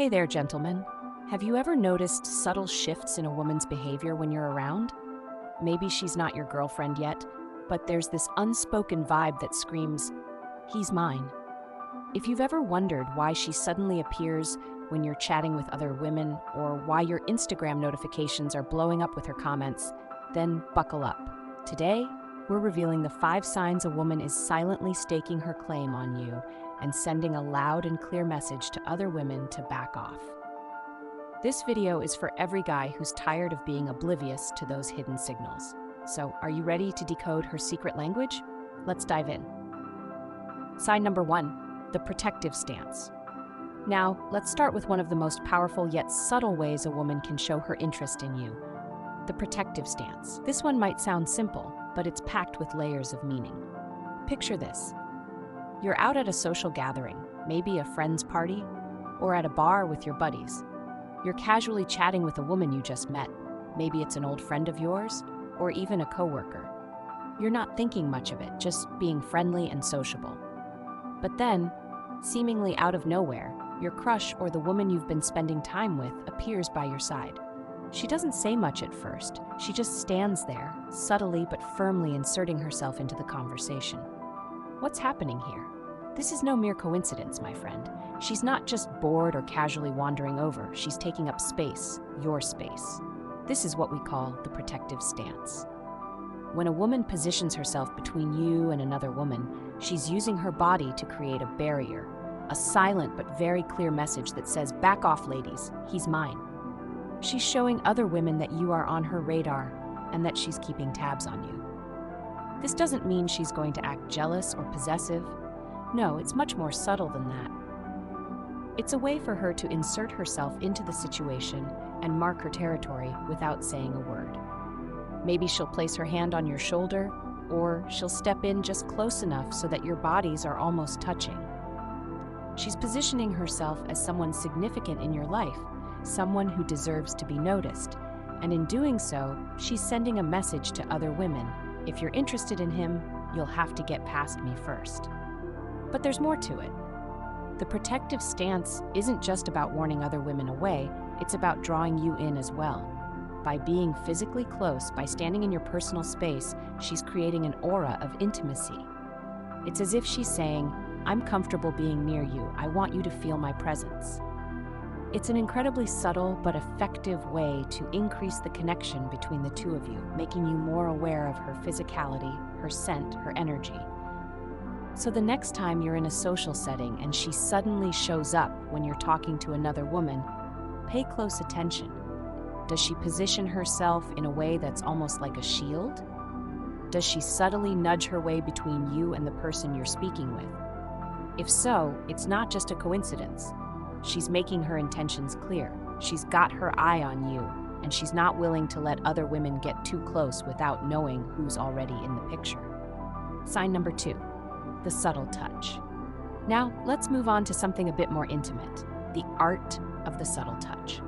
Hey there, gentlemen. Have you ever noticed subtle shifts in a woman's behavior when you're around? Maybe she's not your girlfriend yet, but there's this unspoken vibe that screams, "He's mine." If you've ever wondered why she suddenly appears when you're chatting with other women, or why your Instagram notifications are blowing up with her comments, then buckle up. Today, we're revealing the 5 signs a woman is silently staking her claim on you and sending a loud and clear message to other women to back off. This video is for every guy who's tired of being oblivious to those hidden signals. So, are you ready to decode her secret language? Let's dive in. Sign number 1, the protective stance. Now, let's start with one of the most powerful yet subtle ways a woman can show her interest in you: the protective stance. This one might sound simple, but it's packed with layers of meaning. Picture this. You're out at a social gathering, maybe a friend's party, or at a bar with your buddies. You're casually chatting with a woman you just met. Maybe it's an old friend of yours, or even a coworker. You're not thinking much of it, just being friendly and sociable. But then, seemingly out of nowhere, your crush or the woman you've been spending time with appears by your side. She doesn't say much at first. She just stands there, subtly but firmly inserting herself into the conversation. What's happening here? This is no mere coincidence, my friend. She's not just bored or casually wandering over. She's taking up space, your space. This is what we call the protective stance. When a woman positions herself between you and another woman, she's using her body to create a barrier, a silent but very clear message that says, "Back off, ladies, he's mine." She's showing other women that you are on her radar and that she's keeping tabs on you. This doesn't mean she's going to act jealous or possessive. No, it's much more subtle than that. It's a way for her to insert herself into the situation and mark her territory without saying a word. Maybe she'll place her hand on your shoulder, or she'll step in just close enough so that your bodies are almost touching. She's positioning herself as someone significant in your life, someone who deserves to be noticed, and in doing so, she's sending a message to other women. If you're interested in him, you'll have to get past me first. But there's more to it. The protective stance isn't just about warning other women away, it's about drawing you in as well. By being physically close, by standing in your personal space, she's creating an aura of intimacy. It's as if she's saying, "I'm comfortable being near you. I want you to feel my presence." It's an incredibly subtle but effective way to increase the connection between the two of you, making you more aware of her physicality, her scent, her energy. So the next time you're in a social setting and she suddenly shows up when you're talking to another woman, pay close attention. Does she position herself in a way that's almost like a shield? Does she subtly nudge her way between you and the person you're speaking with? If so, it's not just a coincidence. She's making her intentions clear. She's got her eye on you, and she's not willing to let other women get too close without knowing who's already in the picture. Sign number 2, the subtle touch. Now, let's move on to something a bit more intimate, the art of the subtle touch.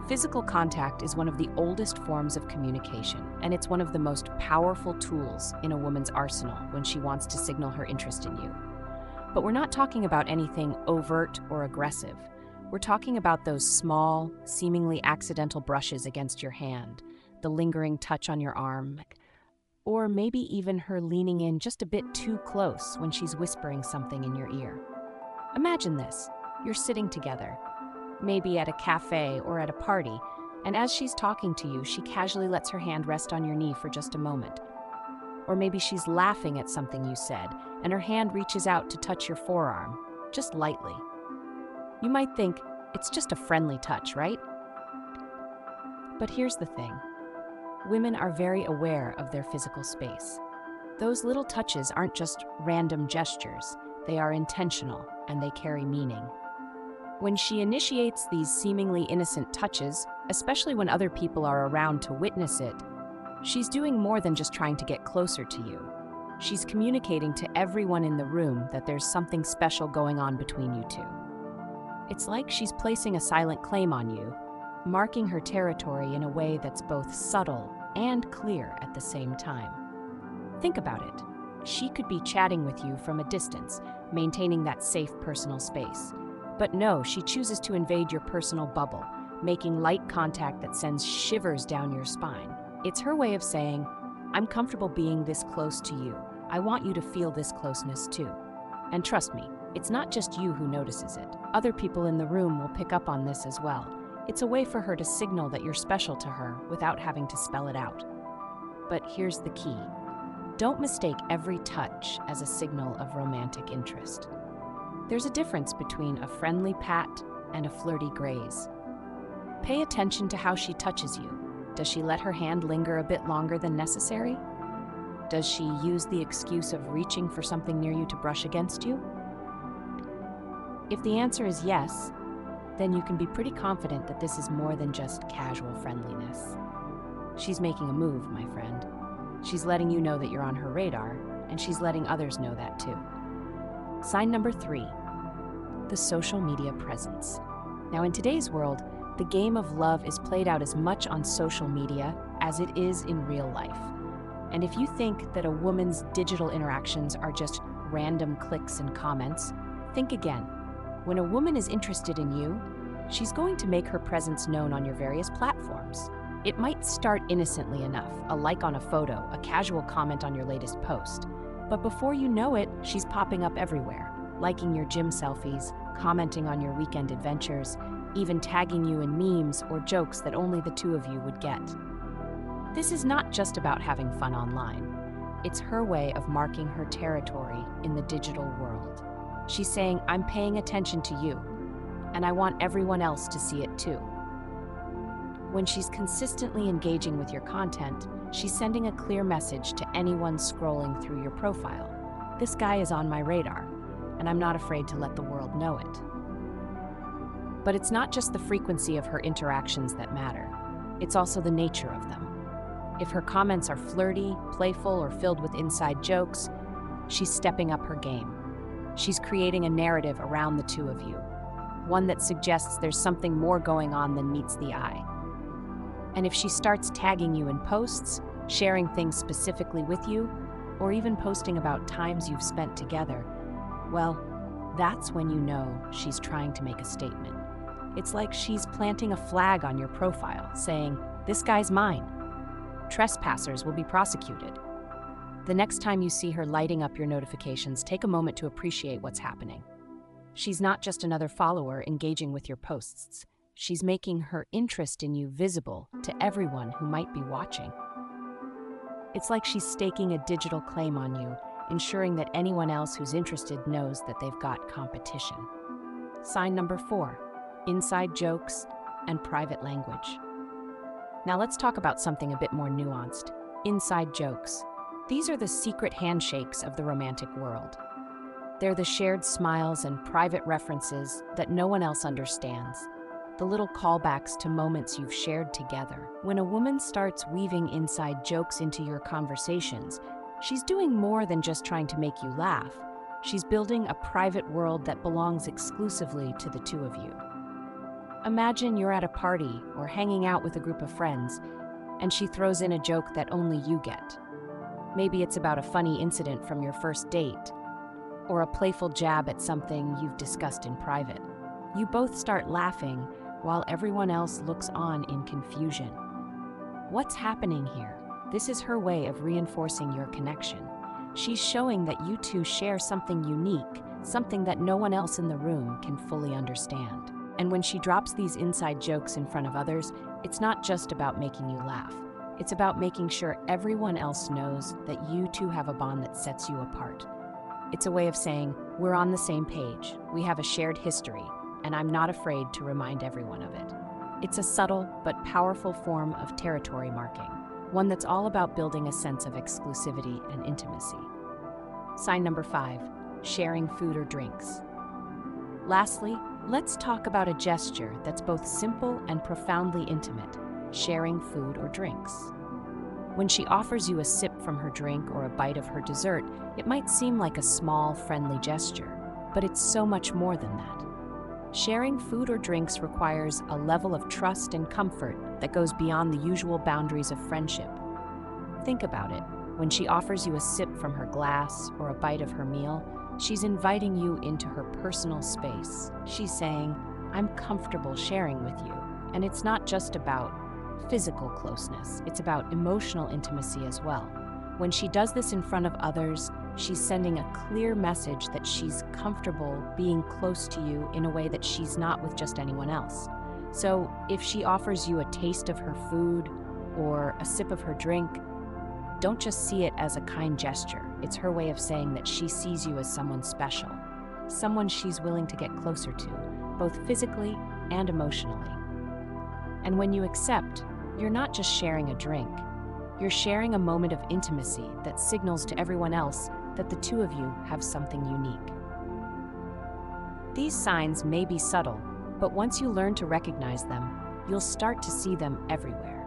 Physical contact is one of the oldest forms of communication, and it's one of the most powerful tools in a woman's arsenal when she wants to signal her interest in you. But we're not talking about anything overt or aggressive. We're talking about those small, seemingly accidental brushes against your hand, the lingering touch on your arm, or maybe even her leaning in just a bit too close when she's whispering something in your ear. Imagine this. You're sitting together, maybe at a cafe or at a party, and as she's talking to you, she casually lets her hand rest on your knee for just a moment. Or maybe she's laughing at something you said, and her hand reaches out to touch your forearm, just lightly. You might think, it's just a friendly touch, right? But here's the thing. Women are very aware of their physical space. Those little touches aren't just random gestures. They are intentional, and they carry meaning. When she initiates these seemingly innocent touches, especially when other people are around to witness it, she's doing more than just trying to get closer to you. She's communicating to everyone in the room that there's something special going on between you two. It's like she's placing a silent claim on you, marking her territory in a way that's both subtle and clear at the same time. Think about it. She could be chatting with you from a distance, maintaining that safe personal space. But no, she chooses to invade your personal bubble, making light contact that sends shivers down your spine. It's her way of saying, I'm comfortable being this close to you. I want you to feel this closeness too. And trust me, it's not just you who notices it. Other people in the room will pick up on this as well. It's a way for her to signal that you're special to her without having to spell it out. But here's the key. Don't mistake every touch as a signal of romantic interest. There's a difference between a friendly pat and a flirty graze. Pay attention to how she touches you. Does she let her hand linger a bit longer than necessary? Does she use the excuse of reaching for something near you to brush against you? If the answer is yes, then you can be pretty confident that this is more than just casual friendliness. She's making a move, my friend. She's letting you know that you're on her radar, and she's letting others know that too. Sign number 3, the social media presence. Now, in today's world, the game of love is played out as much on social media as it is in real life. And if you think that a woman's digital interactions are just random clicks and comments, think again. When a woman is interested in you, she's going to make her presence known on your various platforms. It might start innocently enough, a like on a photo, a casual comment on your latest post. But before you know it, she's popping up everywhere, liking your gym selfies, commenting on your weekend adventures, even tagging you in memes or jokes that only the two of you would get. This is not just about having fun online. It's her way of marking her territory in the digital world. She's saying, I'm paying attention to you, and I want everyone else to see it too. When she's consistently engaging with your content, she's sending a clear message to anyone scrolling through your profile. This guy is on my radar, and I'm not afraid to let the world know it. But it's not just the frequency of her interactions that matter. It's also the nature of them. If her comments are flirty, playful, or filled with inside jokes, she's stepping up her game. She's creating a narrative around the two of you, one that suggests there's something more going on than meets the eye. And if she starts tagging you in posts, sharing things specifically with you, or even posting about times you've spent together, well, that's when you know she's trying to make a statement. It's like she's planting a flag on your profile, saying, this guy's mine. Trespassers will be prosecuted. The next time you see her lighting up your notifications, take a moment to appreciate what's happening. She's not just another follower engaging with your posts. She's making her interest in you visible to everyone who might be watching. It's like she's staking a digital claim on you, ensuring that anyone else who's interested knows that they've got competition. Sign number 4, inside jokes and private language. Now let's talk about something a bit more nuanced. Inside jokes. These are the secret handshakes of the romantic world. They're the shared smiles and private references that no one else understands. The little callbacks to moments you've shared together. When a woman starts weaving inside jokes into your conversations, she's doing more than just trying to make you laugh. She's building a private world that belongs exclusively to the two of you. Imagine you're at a party or hanging out with a group of friends, and she throws in a joke that only you get. Maybe it's about a funny incident from your first date, or a playful jab at something you've discussed in private. You both start laughing while everyone else looks on in confusion. What's happening here? This is her way of reinforcing your connection. She's showing that you two share something unique, something that no one else in the room can fully understand. And when she drops these inside jokes in front of others, it's not just about making you laugh. It's about making sure everyone else knows that you two have a bond that sets you apart. It's a way of saying, we're on the same page, we have a shared history, and I'm not afraid to remind everyone of it. It's a subtle but powerful form of territory marking, one that's all about building a sense of exclusivity and intimacy. Sign number 5, sharing food or drinks. Lastly, let's talk about a gesture that's both simple and profoundly intimate, sharing food or drinks. When she offers you a sip from her drink or a bite of her dessert, it might seem like a small, friendly gesture, but it's so much more than that. Sharing food or drinks requires a level of trust and comfort that goes beyond the usual boundaries of friendship. Think about it. When she offers you a sip from her glass or a bite of her meal, She's inviting you into her personal space. She's saying, I'm comfortable sharing with you. And it's not just about physical closeness, it's about emotional intimacy as well. When she does this in front of others, she's sending a clear message that she's comfortable being close to you in a way that she's not with just anyone else. So if she offers you a taste of her food or a sip of her drink, don't just see it as a kind gesture. It's her way of saying that she sees you as someone special, someone she's willing to get closer to, both physically and emotionally. And when you accept, you're not just sharing a drink. You're sharing a moment of intimacy that signals to everyone else that the two of you have something unique. These signs may be subtle, but once you learn to recognize them, you'll start to see them everywhere.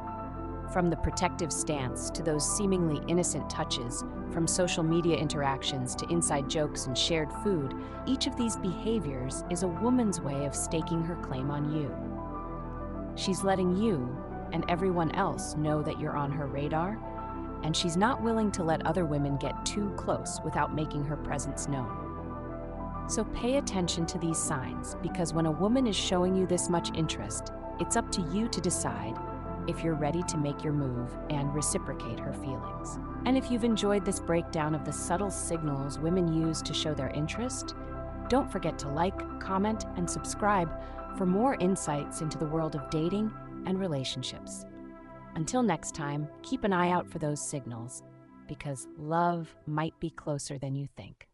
From the protective stance to those seemingly innocent touches, from social media interactions to inside jokes and shared food, each of these behaviors is a woman's way of staking her claim on you. She's letting you and everyone else know that you're on her radar, and she's not willing to let other women get too close without making her presence known. So pay attention to these signs, because when a woman is showing you this much interest, it's up to you to decide if you're ready to make your move and reciprocate her feelings. And if you've enjoyed this breakdown of the subtle signals women use to show their interest, don't forget to like, comment, and subscribe for more insights into the world of dating and relationships. Until next time, keep an eye out for those signals, because love might be closer than you think.